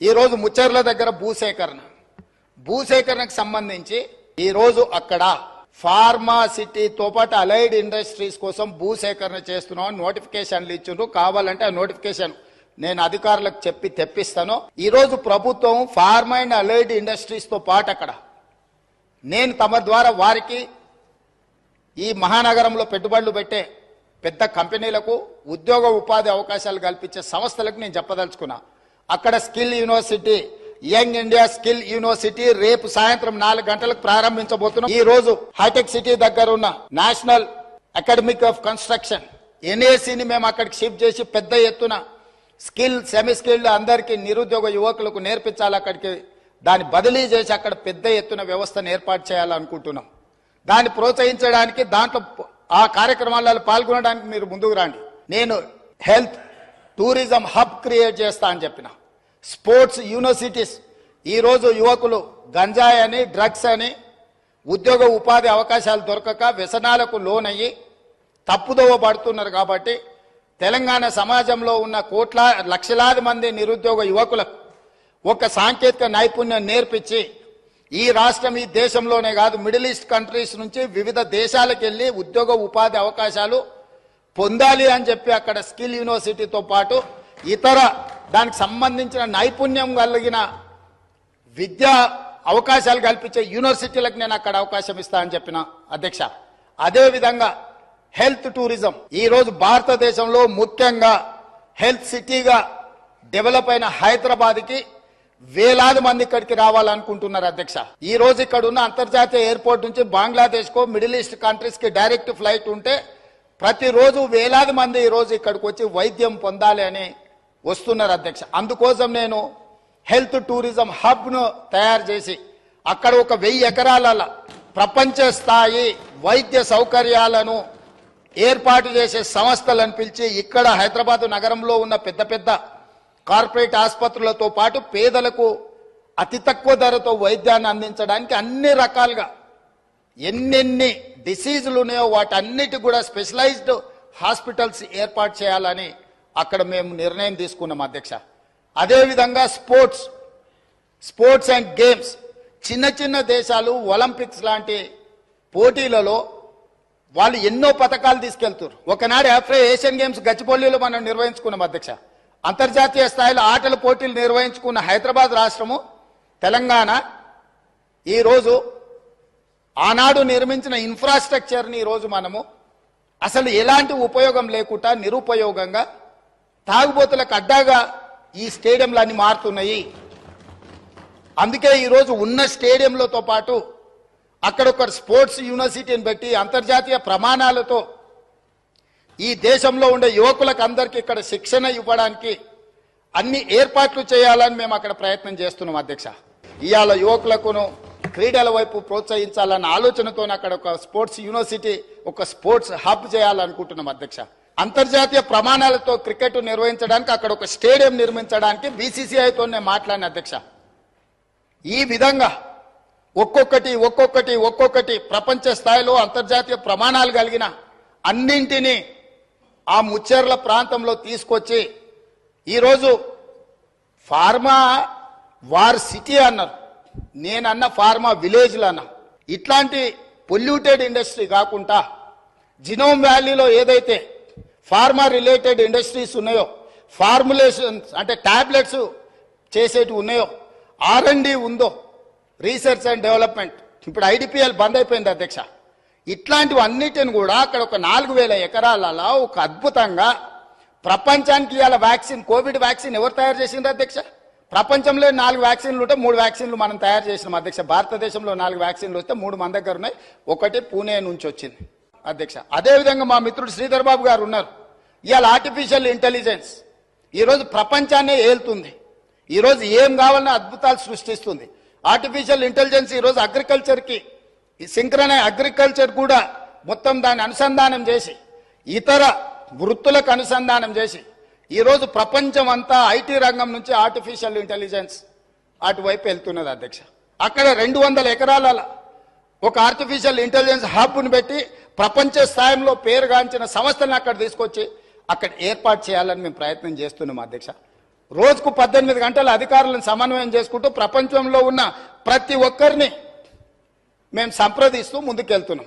ఈ రోజు ముచ్చర్ల దగ్గర భూసేకరణకు సంబంధించి ఈ రోజు అక్కడ ఫార్మాసిటీతో పాటు అలైడ్ ఇండస్ట్రీస్ కోసం భూసేకరణ చేస్తున్నాం నోటిఫికేషన్లు ఇచ్చిండ్రు. కావాలంటే ఆ నోటిఫికేషన్ నేను అధికారులకు చెప్పి తెప్పిస్తాను. ఈ రోజు ప్రభుత్వం ఫార్మా అండ్ అలైడ్ ఇండస్ట్రీస్ తో పాటు అక్కడ నేను తమ ద్వారా వారికి ఈ మహానగరంలో పెట్టుబడులు పెట్టే పెద్ద కంపెనీలకు ఉద్యోగ ఉపాధి అవకాశాలు కల్పించే సంస్థలకు నేను చెప్పదలుచుకున్నా. అక్కడ skill university, young India skill university రేపు సాయంత్రం 4 గంటలకు ప్రారంభించబోతున్నాం. ఈ రోజు హైటెక్ సిటీ దగ్గర ఉన్న నేషనల్ అకాడమిక్ ఆఫ్ కన్స్ట్రక్షన్ NACని మేము అక్కడికి షిఫ్ట్ చేసి పెద్ద ఎత్తున స్కిల్ సెమీ స్కిల్డ్ అందరికీ నిరుద్యోగ యువకులకు నేర్పించాలి. అక్కడికి దాన్ని బదిలీ చేసి అక్కడ పెద్ద ఎత్తున వ్యవస్థను ఏర్పాటు చేయాలనుకుంటున్నాం. దాన్ని ప్రోత్సహించడానికి దాంట్లో ఆ కార్యక్రమాలలో పాల్గొనడానికి మీరు ముందుకు రండి. నేను హెల్త్ టూరిజం హబ్ క్రియేట్ చేస్తా అని చెప్పిన. స్పోర్ట్స్ యూనివర్సిటీస్, ఈరోజు యువకులు గంజాయి అని డ్రగ్స్ అని ఉద్యోగ ఉపాధి అవకాశాలు దొరకక వ్యసనాలకు లోనయ్యి తప్పుదోవ పడుతున్నారు. కాబట్టి తెలంగాణ సమాజంలో ఉన్న లక్షలాది మంది నిరుద్యోగ యువకులకు ఒక సాంకేతిక నైపుణ్యం నేర్పించి ఈ రాష్ట్రం ఈ దేశంలోనే కాదు మిడిల్ ఈస్ట్ కంట్రీస్ నుంచి వివిధ దేశాలకు వెళ్ళి ఉద్యోగ ఉపాధి అవకాశాలు పొందాలి అని చెప్పి అక్కడ స్కిల్ యూనివర్సిటీతో పాటు ఇతర దానికి సంబంధించిన నైపుణ్యం కలిగిన విద్యా అవకాశాలు కల్పించే యూనివర్సిటీలకు నేను అక్కడ అవకాశం ఇస్తా అని చెప్పిన అధ్యక్ష. అదేవిధంగా హెల్త్ టూరిజం, ఈ రోజు భారతదేశంలో ముఖ్యంగా హెల్త్ సిటీగా డెవలప్ అయిన హైదరాబాద్కి వేలాది మంది ఇక్కడికి రావాలనుకుంటున్నారు అధ్యక్ష. ఈ రోజు ఇక్కడ ఉన్న అంతర్జాతీయ ఎయిర్పోర్ట్ నుంచి బంగ్లాదేశ్ కో మిడిల్ ఈస్ట్ కంట్రీస్ కి డైరెక్ట్ ఫ్లైట్ ఉంటే ప్రతిరోజు వేలాది మంది ఈ రోజు ఇక్కడికి వచ్చి వైద్యం పొందాలి అని వస్తున్నారు అధ్యక్ష. అందుకోసం నేను హెల్త్ టూరిజం హబ్ ను తయారు చేసి అక్కడ ఒక 1000 ఎకరాల ప్రపంచ స్థాయి వైద్య సౌకర్యాలను ఏర్పాటు చేసే సంస్థలను పిలిచి ఇక్కడ హైదరాబాద్ నగరంలో ఉన్న పెద్ద పెద్ద కార్పొరేట్ ఆసుపత్రులతో పాటు పేదలకు అతి తక్కువ ధరతో వైద్యాన్ని అందించడానికి అన్ని రకాలుగా ఎన్నెన్ని డిసీజులు ఉన్నాయో వాటన్నిటి కూడా స్పెషలైజ్డ్ హాస్పిటల్స్ ఏర్పాటు చేయాలని అక్కడ మేము నిర్ణయం తీసుకున్నాం అధ్యక్ష. అదేవిధంగా స్పోర్ట్స్ అండ్ గేమ్స్, చిన్న చిన్న దేశాలు ఒలింపిక్స్ లాంటి పోటీలలో వాళ్ళు ఎన్నో పథకాలు తీసుకెళ్తారు. ఒకనాడు ఏషియన్ గేమ్స్ గచ్చిబౌలిలో మనం నిర్వహించుకున్నాం అధ్యక్ష. అంతర్జాతీయ స్థాయిలో ఆటల పోటీలు నిర్వహించుకున్న హైదరాబాద్ రాష్ట్రము తెలంగాణ ఈరోజు ఆనాడు నిర్మించిన ఇన్ఫ్రాస్ట్రక్చర్ని ఈరోజు మనము అసలు ఎలాంటి ఉపయోగం లేకుండా నిరుపయోగంగా తాగుబోతులకు అడ్డాగా ఈ స్టేడియంలన్నీ మారుతున్నాయి. అందుకే ఈరోజు ఉన్న స్టేడియంలతో పాటు అక్కడ ఒక స్పోర్ట్స్ యూనివర్సిటీని పెట్టి అంతర్జాతీయ ప్రమాణాలతో ఈ దేశంలో ఉండే యువకులకు అందరికీ ఇక్కడ శిక్షణ ఇవ్వడానికి అన్ని ఏర్పాట్లు చేయాలని మేము అక్కడ ప్రయత్నం చేస్తున్నాం అధ్యక్ష. ఇవాళ యువకులకును క్రీడల వైపు ప్రోత్సహించాలన్న ఆలోచనతో అక్కడ ఒక స్పోర్ట్స్ యూనివర్సిటీ, ఒక స్పోర్ట్స్ హబ్ చేయాలనుకుంటున్నాం అధ్యక్ష. అంతర్జాతీయ ప్రమాణాలతో క్రికెట్ నిర్వహించడానికి అక్కడ ఒక స్టేడియం నిర్మించడానికి BCCIతో నేను మాట్లాడిన అధ్యక్ష. ఈ విధంగా ఒక్కొక్కటి ప్రపంచ స్థాయిలో అంతర్జాతీయ ప్రమాణాలు కలిగిన అన్నింటినీ ఆ ముచ్చెర్ల ప్రాంతంలో తీసుకొచ్చి ఈరోజు ఫార్మా వార్ సిటీ అన్నారు, నేనన్న ఫార్మా విలేజ్లు అన్నా. ఇట్లాంటి పొల్యూటెడ్ ఇండస్ట్రీ కాకుండా జినోమ్ వ్యాలీలో ఏదైతే ఫార్మా రిలేటెడ్ ఇండస్ట్రీస్ ఉన్నాయో, ఫార్ములేషన్స్ అంటే టాబ్లెట్స్ చేసేటి ఉన్నాయో, R&D ఉందో, రీసెర్చ్ అండ్ డెవలప్మెంట్, ఇప్పుడు IDPL బంద్ అయిపోయింది అధ్యక్ష. ఇట్లాంటివన్నిటిని కూడా అక్కడ ఒక 4000 ఎకరాలలో ఒక అద్భుతంగా ప్రపంచానికి ఇవాళ వ్యాక్సిన్, కోవిడ్ వ్యాక్సిన్ ఎవరు తయారు చేసిండ్రు అధ్యక్ష? ప్రపంచంలో 4 వ్యాక్సిన్లు ఉంటే 3 వ్యాక్సిన్లు మనం తయారు చేసినాం అధ్యక్ష. భారతదేశంలో 4 వ్యాక్సిన్లు వస్తే 3 మన దగ్గర ఉన్నాయి, ఒకటి పూణే నుంచి వచ్చింది అధ్యక్ష. అదేవిధంగా మా మిత్రుడు శ్రీధర్ బాబు గారు ఉన్నారు. ఇవాళ ఆర్టిఫిషియల్ ఇంటెలిజెన్స్ ఈరోజు ప్రపంచాన్నే ఏలుతుంది. ఈరోజు ఏం కావాలన్నా అద్భుతాలు సృష్టిస్తుంది. ఆర్టిఫిషియల్ ఇంటెలిజెన్స్ ఈరోజు అగ్రికల్చర్కి, సింక్రనైజ్ అగ్రికల్చర్ కూడా మొత్తం దాన్ని అనుసంధానం చేసి ఇతర వృత్తులకు అనుసంధానం చేసి ఈరోజు ప్రపంచం అంతా IT రంగం నుంచి ఆర్టిఫిషియల్ ఇంటెలిజెన్స్ అటువైపు వెళ్తున్నది అధ్యక్ష. అక్కడ 200 ఎకరాల ఒక ఆర్టిఫిషియల్ ఇంటెలిజెన్స్ హబ్ను పెట్టి ప్రపంచ స్థాయిలో పేరుగాంచిన సంస్థలను అక్కడ తీసుకొచ్చి అక్కడ ఏర్పాటు చేయాలని మేము ప్రయత్నం చేస్తున్నాం అధ్యక్ష. రోజుకు 18 గంటల అధికారులను సమన్వయం చేసుకుంటూ ప్రపంచంలో ఉన్న ప్రతి ఒక్కరిని మేము సంప్రదిస్తూ ముందుకెళ్తున్నాం.